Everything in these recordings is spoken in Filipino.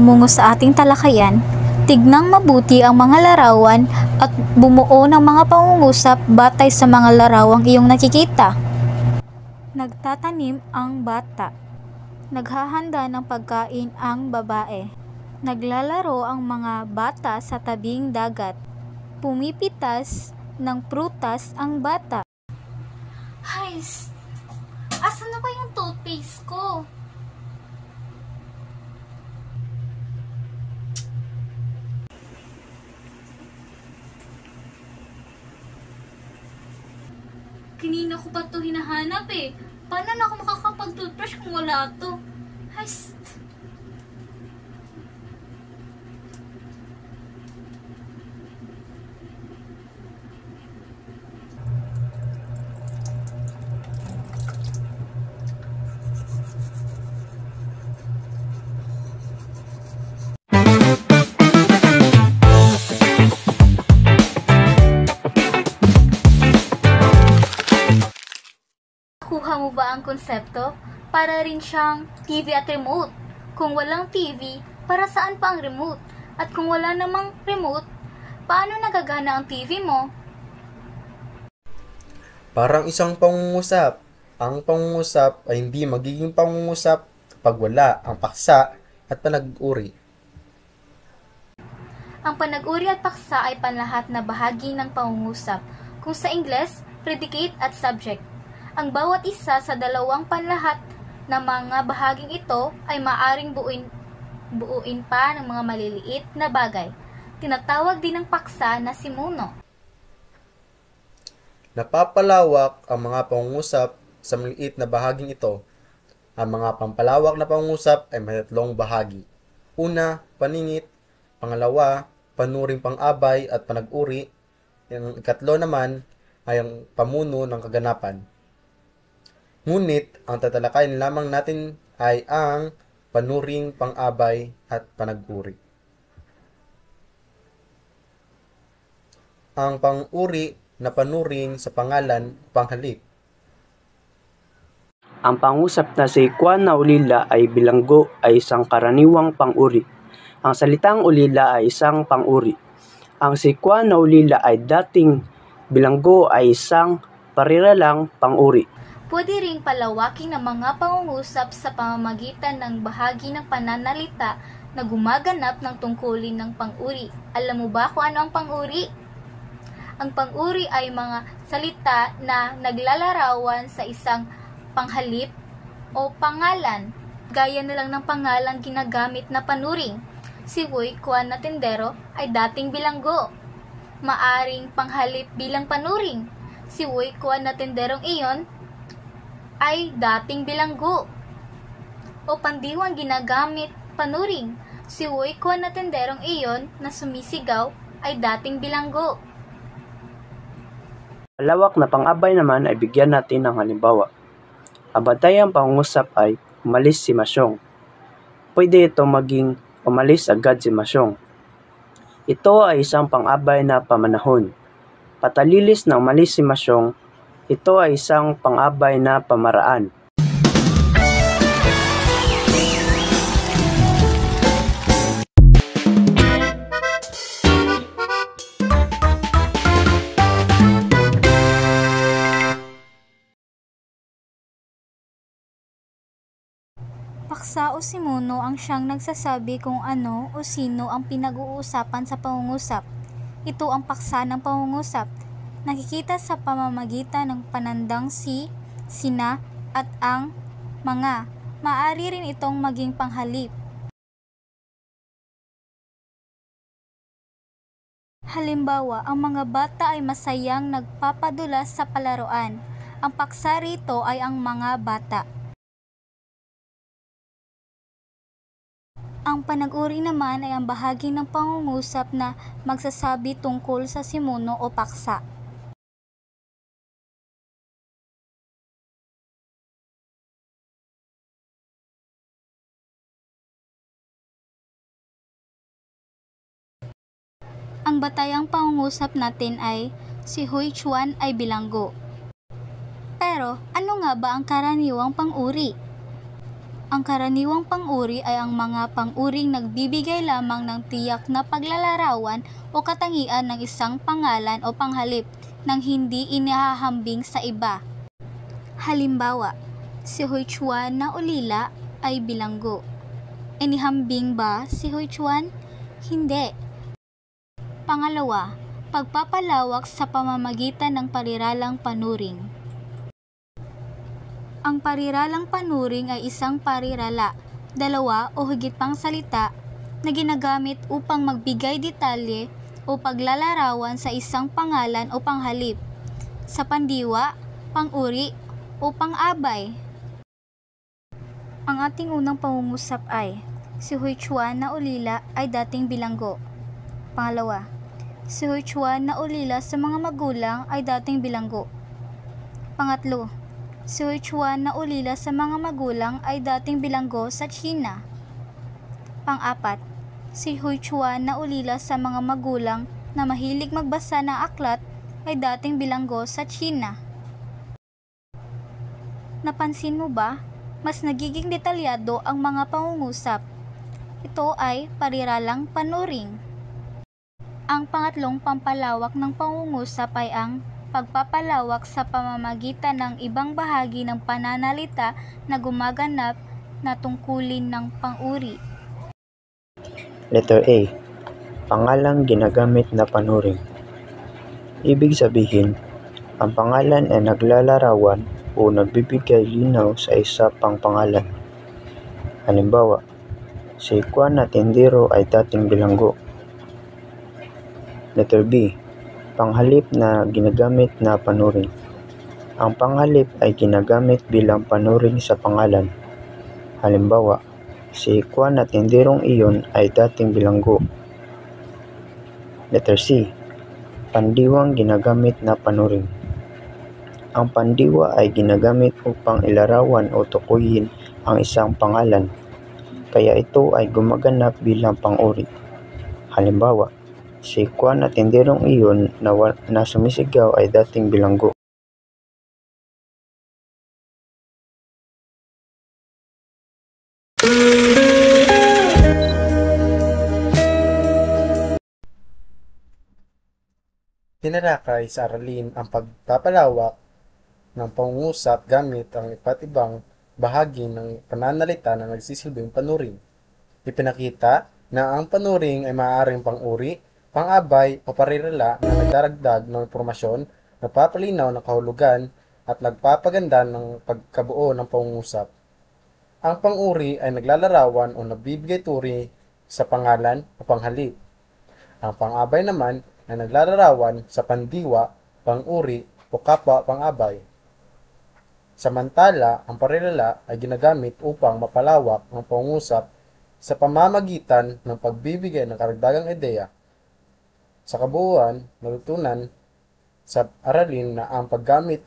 tumungo sa ating talakayan, tignang mabuti ang mga larawan at bumuo ng mga pangungusap batay sa mga larawang iyong nakikita. Nagtatanim ang bata. Naghahanda ng pagkain ang babae. Naglalaro ang mga bata sa tabing dagat. Pumipitas ng prutas ang bata. Ay, asan na ba yung toothpaste ko? Kanina ko pa ito hinahanap eh. Paano na ako makakapag-toothbrush kung wala ito? Ay, kuha mo ba ang konsepto? Para rin siyang TV at remote. Kung walang TV, para saan pa ang remote? At kung wala namang remote, paano nagagana ang TV mo? Parang isang pangungusap. Ang pangungusap ay hindi magiging pangungusap kapag wala ang paksa at panag-uri. Ang panag-uri at paksa ay panlahat na bahagi ng pangungusap. Kung sa Ingles, predicate at subject. Ang bawat isa sa dalawang panlahat na mga bahaging ito ay maaring buuin pa ng mga maliliit na bagay. Tinatawag din ng paksa na simuno. Napapalawak ang mga pangungusap sa maliit na bahaging ito. Ang mga pampalawak na pangungusap ay may tatlong bahagi. Una, paningit. Pangalawa, panuring pang-abay at panag-uri. Ang ikatlo naman ay ang pamuno ng kaganapan. Ngunit, ang tatalakayin lamang natin ay ang panuring pang-abay at panag-uri. Ang pang-uri na panuring sa pangalan panghalip. Ang pangusap na si Juan na ulila ay bilanggo ay isang karaniwang pang-uri. Ang salitang ulila ay isang pang-uri. Ang si Juan na ulila ay dating bilanggo ay isang pariralang pang-uri. Pwede ring palawakin ang mga pangungusap sa pamamagitan ng bahagi ng pananalita na gumaganap ng tungkulin ng pang-uri. Alam mo ba kung ano ang pang-uri? Ang pang-uri ay mga salita na naglalarawan sa isang panghalip o pangalan, gaya na lang ng pangalang ginagamit na panuring. Si Juan na tendero ay dating bilanggo. Maaring panghalip bilang panuring. Si Juan na tenderong iyon ay dating bilanggo. O pandiwang ginagamit panuring. Si Juan na tenderong iyon na sumisigaw ay dating bilanggo. Malawak na pang-abay naman ay bigyan natin ng halimbawa. Ang bantayang pangungusap ay umalis si Masyong. Pwede ito maging umalis agad si Masyong. Ito ay isang pang-abay na pamanahon. Patalilis na umalis si Masyong, ito ay isang pang-abay na pamaraan. Paksa o simuno ang siyang nagsasabi kung ano o sino ang pinag-uusapan sa pangungusap. Ito ang paksa ng pangungusap. Nakikita sa pamamagitan ng panandang si, sina, at ang mga. Maaari rin itong maging panghalip. Halimbawa, ang mga bata ay masayang nagpapadulas sa palaruan. Ang paksa rito ay ang mga bata. Ang panag-uri naman ay ang bahagi ng pangungusap na magsasabi tungkol sa simuno o paksa. Ang batayang pangungusap natin ay si Juan ay bilanggo. Pero ano nga ba ang karaniwang pang-uri? Ang karaniwang pang-uri ay ang mga pang-uring nagbibigay lamang ng tiyak na paglalarawan o katangian ng isang pangalan o panghalip nang hindi inihahambing sa iba. Halimbawa, si Huichuan na ulila ay bilanggo. Inihambing ba si Huichuan? Hindi. Pangalawa, pagpapalawak sa pamamagitan ng pariralang panuring. Ang pariralang panuring ay isang parirala, dalawa o higit pang salita na ginagamit upang magbigay detalye o paglalarawan sa isang pangalan o panghalip, sa pandiwa, pang-uri, o pang-abay. Ang ating unang pangungusap ay, si Huichuan na ulila ay dating bilanggo. Pangalawa, si Huichuan na ulila sa mga magulang ay dating bilanggo. Pangatlo, si Huichuan na ulila sa mga magulang ay dating bilanggo sa China. Pang-apat, si Huichuan na ulila sa mga magulang na mahilig magbasa ng aklat ay dating bilanggo sa China. Napansin mo ba? Mas nagiging detalyado ang mga pangungusap. Ito ay pariralang panuring. Ang pangatlong pampalawak ng pangungusap ay ang pagpapalawak sa pamamagitan ng ibang bahagi ng pananalita na gumaganap na tungkulin ng pang-uri. Letter A. Pangalang ginagamit na panuring. Ibig sabihin, ang pangalan ay naglalarawan o nagbibigay linaw sa isa pang pangalan. Halimbawa, si Juan na tindero ay dating bilanggo. Letter B. Panghalip na ginagamit na panuring. Ang panghalip ay ginagamit bilang panuring sa pangalan. Halimbawa, si Juan na tinderong iyon ay dating bilanggo. Letter C. Pandiwang ginagamit na panuring. Ang pandiwa ay ginagamit upang ilarawan o tukuyin ang isang pangalan, kaya ito ay gumaganap bilang pang-uri. Halimbawa, si Juan na tinderong iyon na sumisigaw ay dating bilanggo. Tinalakay sa aralin ang pagpapalawak ng pangungusap gamit ang iba't ibang bahagi ng pananalita na nagsisilbing panuring. Ipinakita na ang panuring ay maaaring pang-uri, pang-abay o parirala na nagdaragdag ng impormasyon, nagpapalinaw ng kahulugan at nagpapaganda ng pagkabuo ng pangungusap. Ang pang-uri ay naglalarawan o nagbibigay turi sa pangalan o panghalip. Ang pang-abay naman ay naglalarawan sa pandiwa, pang-uri o kapwa pang-abay. Samantala, ang parirala ay ginagamit upang mapalawak ang pangungusap sa pamamagitan ng pagbibigay ng karagdagang ideya. Sa kabuuan, natutunan sa aralin na ang paggamit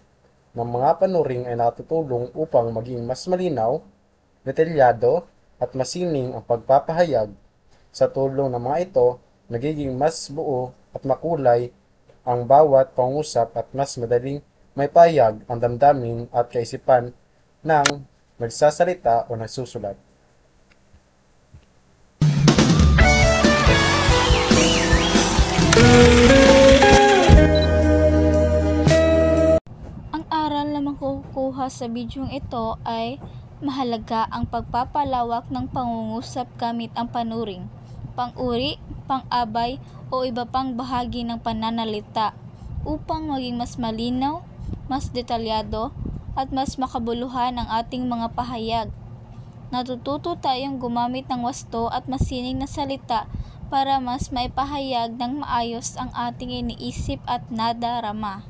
ng mga panuring ay nakatutulong upang maging mas malinaw, detalyado, at masining ang pagpapahayag. Sa tulong ng mga ito, nagiging mas buo at makulay ang bawat pangungusap at mas madaling may pahayag ang damdamin at kaisipan ng nagsasalita o nagsusulat. Ang aral na makukuha sa bidyong ito ay mahalaga ang pagpapalawak ng pangungusap gamit ang panuring, pang-uri, pang-abay o iba pang bahagi ng pananalita upang maging mas malinaw, mas detalyado at mas makabuluhan ang ating mga pahayag. Natututo tayong gumamit ng wasto at masining na salita para mas maipahayag ng maayos ang ating iniisip at nadarama.